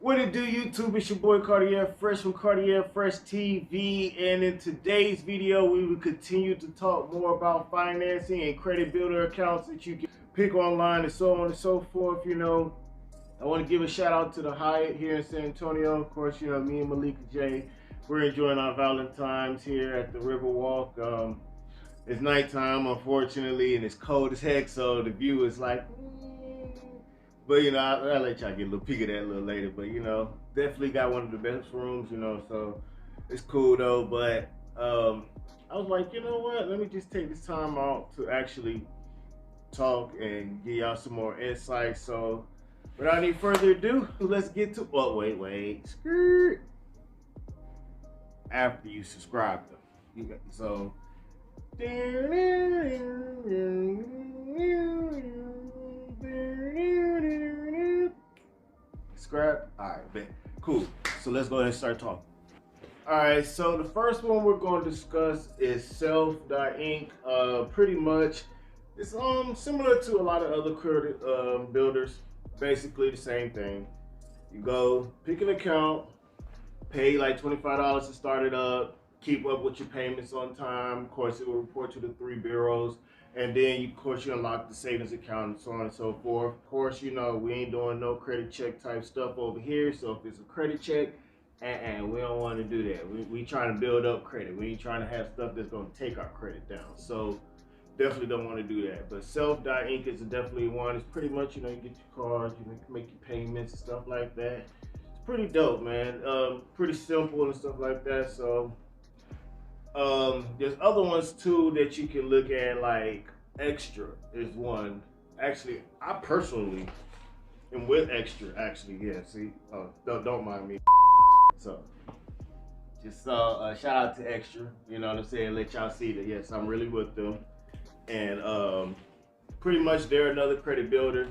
What it do, YouTube? It's your boy Cardiar Fresh from CardiarFreshTV, and in today's video we will continue to talk more about financing and credit builder accounts that you can pick online and so on and so forth. You know, I want to give a shout out to the Hyatt here in San Antonio. Of course, you know, me and Malika J, we're enjoying our Valentine's here at the Riverwalk. It's nighttime, unfortunately, and it's cold as heck, so the view is like, but you know, I'll let y'all get a little peek of that a little later. But you know, definitely got one of the best rooms, you know, so it's cool though. But I was like, you know what, let me just take this time out to actually talk and give y'all some more insight. So without any further ado, let's get to, oh wait, skirt. After you subscribe though, you got, so subscribe. All right, bet. Cool. So let's go ahead and start talking. All right, so the first one we're going to discuss is self.inc. Pretty much it's similar to a lot of other credit builders. Basically the same thing. You go pick an account, pay like $25 to start it up, keep up with your payments on time. Of course, it will report to the 3 bureaus. And then, of course, you unlock the savings account and so on and so forth. Of course, you know, we ain't doing no credit check type stuff over here. So if it's a credit check, we don't want to do that. We trying to build up credit. We ain't trying to have stuff that's going to take our credit down. So definitely don't want to do that. But self.inc is definitely one. It's pretty much, you know, you get your cards, you make your payments and stuff like that. It's pretty dope, man. Pretty simple and stuff like that. So there's other ones too that you can look at, like Extra is one. Actually, I personally am with Extra. Actually, yeah. See, don't mind me. So, just shout out to Extra. You know what I'm saying? Let y'all see that yes, I'm really with them. And pretty much they're another credit builder,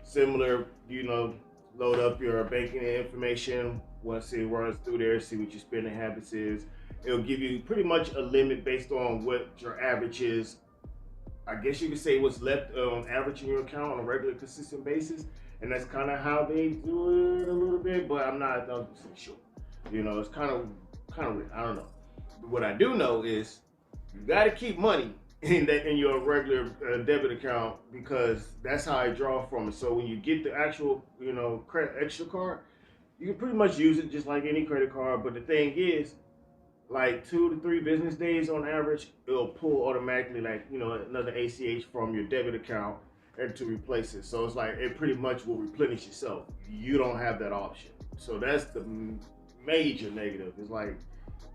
similar. You know, load up your banking information. Once it runs through there, see what your spending habits is. It'll give you pretty much a limit based on what your average is. I guess you could say what's left on average in your account on a regular, consistent basis. And that's kind of how they do it a little bit, but I'm not 1,000% sure. You know, it's kind of weird. I don't know. But what I do know is you got to keep money in your regular debit account, because that's how I draw from it. So when you get the actual, you know, Extra card, you can pretty much use it just like any credit card. But the thing is, like 2 to 3 business days on average, it'll pull automatically, like, you know, another ACH from your debit account and to replace it. So it's like it pretty much will replenish itself. You don't have that option. So that's the major negative. It's like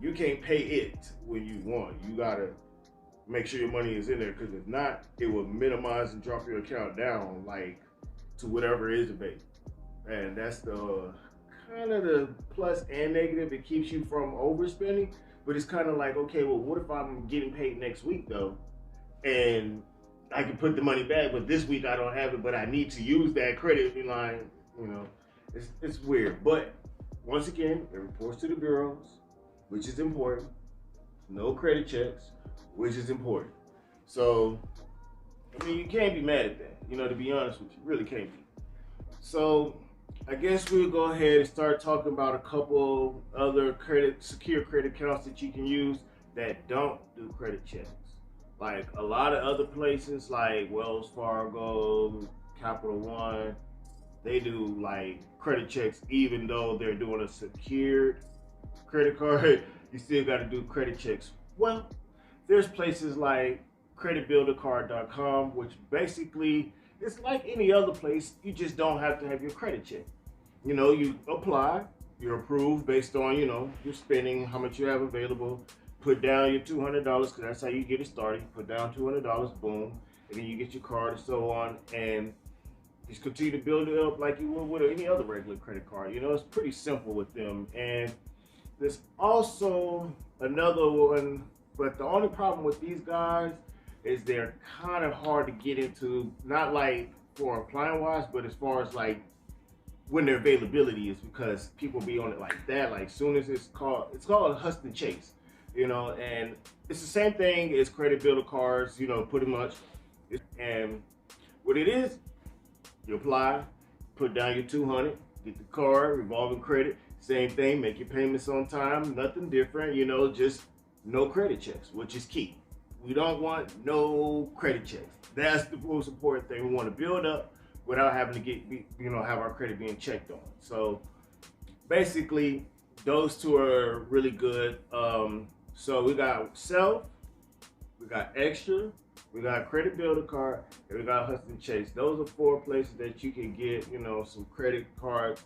you can't pay it when you want. You gotta make sure your money is in there, because if not, it will minimize and drop your account down like to whatever is available. And that's the kind of the plus and negative. It keeps you from overspending, but it's kind of like, okay, well, what if I'm getting paid next week though, and I can put the money back, but this week I don't have it, but I need to use that credit line. You know, it's weird. But once again, it reports to the bureaus, which is important. No credit checks, which is important. So, I mean, you can't be mad at that. You know, to be honest with you, really can't be. So I guess we'll go ahead and start talking about a couple other secure credit accounts that you can use that don't do credit checks. Like a lot of other places like Wells Fargo, Capital One, they do like credit checks even though they're doing a secured credit card. You still got to do credit checks. Well, there's places like creditbuildercard.com, which basically it's like any other place. You just don't have to have your credit check. You know, you apply, you're approved based on, you know, your spending, how much you have available. Put down your $200, because that's how you get it started. Put down $200, boom, and then you get your card and so on, and just continue to build it up like you would with any other regular credit card. You know, it's pretty simple with them. And there's also another one, but the only problem with these guys is they're kind of hard to get into, not like for applying wise, but as far as like when their availability is, because people be on it like that. Like soon as it's called HUTTON Chase, you know, and it's the same thing as credit builder cards, you know, pretty much. And what it is, you apply, put down your 200, Get the card, revolving credit, same thing, make your payments on time, nothing different, you know, just no credit checks, which is key. We don't want no credit checks. That's the most important thing. We want to build up without having to have our credit being checked on. So basically, those two are really good. So we got Self, we got Extra, we got Credit Builder Card, and we got Huston Chase. Those are 4 places that you can get, you know, some credit cards,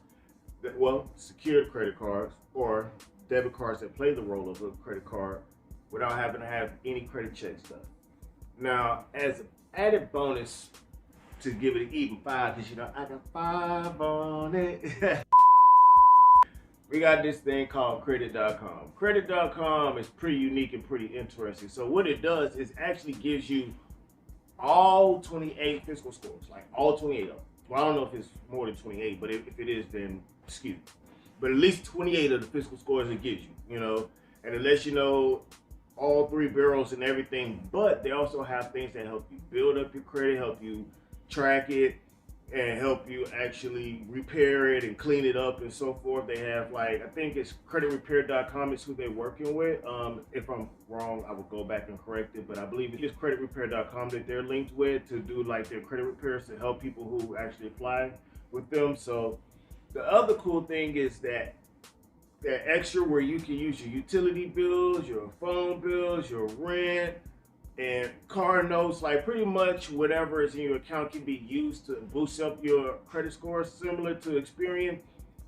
secured credit cards or debit cards that play the role of a credit card without having to have any credit checks done. Now, as an added bonus to give it an even 5, because you know I got 5 on it. We got this thing called credit.com. Credit.com is pretty unique and pretty interesting. So what it does is actually gives you all 28 fiscal scores, like all 28 of them. Well, I don't know if it's more than 28, but if it is, then excuse me. But at least 28 of the fiscal scores it gives you, you know, and it lets you know all 3 bureaus and everything, but they also have things that help you build up your credit, help you track it, and help you actually repair it and clean it up and so forth. They have, like, I think it's creditrepair.com is who they're working with. If I'm wrong, I will go back and correct it, but I believe it's creditrepair.com that they're linked with to do like their credit repairs to help people who actually apply with them. So the other cool thing is that Extra, where you can use your utility bills, your phone bills, your rent, and car notes, like pretty much whatever is in your account can be used to boost up your credit score, similar to Experian.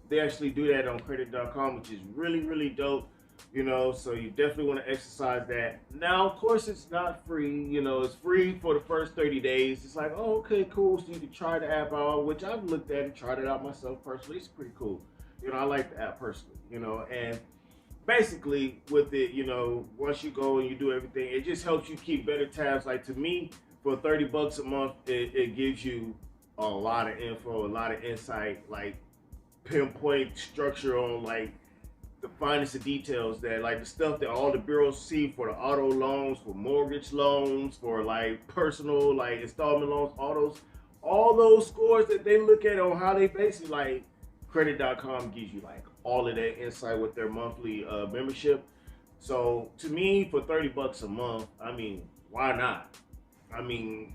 They actually do that on credit.com, which is really, really dope, you know, so you definitely want to exercise that. Now, of course, it's not free, you know, it's free for the first 30 days. It's like, oh, okay, cool, so you can try the app out, which I've looked at and tried it out myself personally. It's pretty cool. You know, I like the app personally, you know, and basically with it, you know, once you go and you do everything, it just helps you keep better tabs. Like, to me, for 30 bucks a month, it gives you a lot of info, a lot of insight, like pinpoint structure on like the finest of details, that like the stuff that all the bureaus see for the auto loans, for mortgage loans, for like personal, like installment loans, autos, all those scores that they look at on how they basically, like, credit.com gives you like all of that insight with their monthly membership. So to me, for 30 bucks a month, I mean, why not? I mean,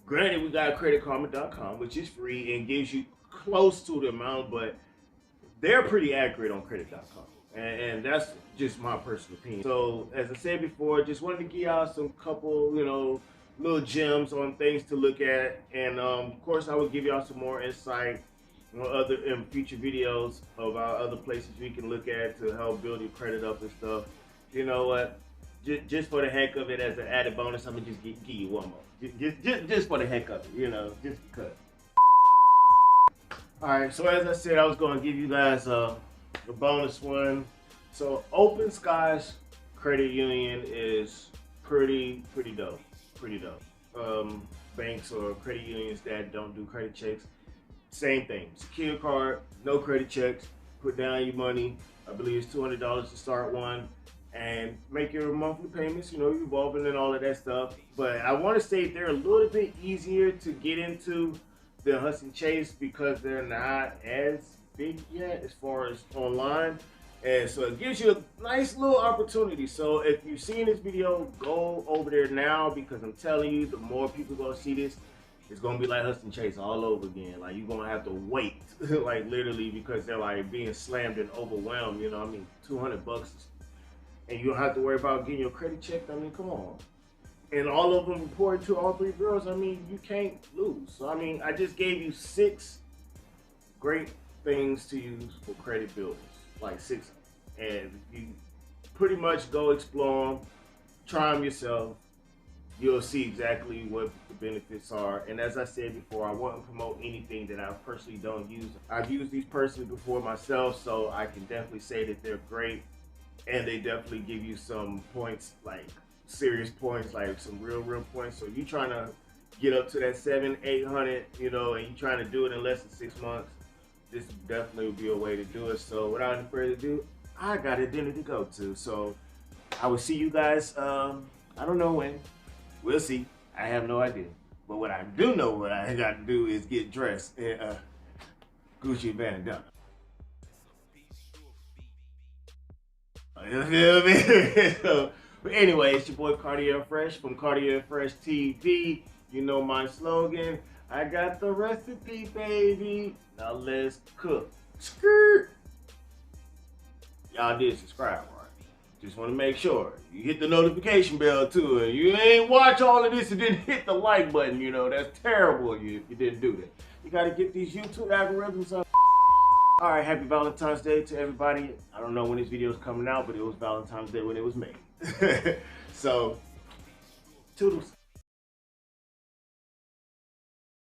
granted, we got creditkarma.com, which is free and gives you close to the amount, but they're pretty accurate on credit.com. And that's just my personal opinion. So as I said before, just wanted to give y'all some couple, you know, little gems on things to look at. And of course, I will give y'all some more insight in future videos about other places we can look at to help build your credit up and stuff. You know what? Just for the heck of it, as an added bonus, I'm gonna just give you one more. Just for the heck of it, you know, just because. All right. So as I said, I was gonna give you guys the bonus one. So Open Skies Credit Union is pretty dope. Pretty dope. Banks or credit unions that don't do credit checks, same thing. Secure card, no credit checks. Put down your money. I believe it's $200 to start one, and make your monthly payments. You know, revolving and all of that stuff. But I want to say they're a little bit easier to get into than Huston Chase because they're not as big yet as far as online. And so it gives you a nice little opportunity. So if you've seen this video, go over there now, because I'm telling you, the more people gonna see this, it's gonna be like Huston Chase all over again. Like, you're gonna have to wait, like literally, because they're like being slammed and overwhelmed. You know, I mean, 200 bucks, and you don't have to worry about getting your credit checked. I mean, come on. And all of them reported to all 3 bureaus. I mean, you can't lose. So I mean, I just gave you 6 great things to use for credit builders, like 6, and you pretty much go explore them, try them yourself. You'll see exactly what the benefits are. And as I said before, I wouldn't promote anything that I personally don't use. I've used these personally before myself, so I can definitely say that they're great. And they definitely give you some points, like serious points, like some real points. So you trying to get up to that 700-800, you know, and you trying to do it in less than 6 months, this definitely would be a way to do it. So without any further ado, I got a dinner to go to. So I will see you guys, I don't know when. We'll see. I have no idea. But what I do know what I got to do is get dressed. And, Gucci bandana. You feel me? So, but anyway, it's your boy Cardiar Fresh from CardiarFreshTV. You know my slogan. I got the recipe, baby. Now let's cook. Skirt. Y'all did subscribe, right? Just want to make sure you hit the notification bell too, and you ain't watch all of this and didn't hit the like button. You know that's terrible. If you didn't do that, you got to get these YouTube algorithms up. All right, happy Valentine's Day to everybody. I don't know when this video is coming out, but it was Valentine's Day when it was made. So, toodles.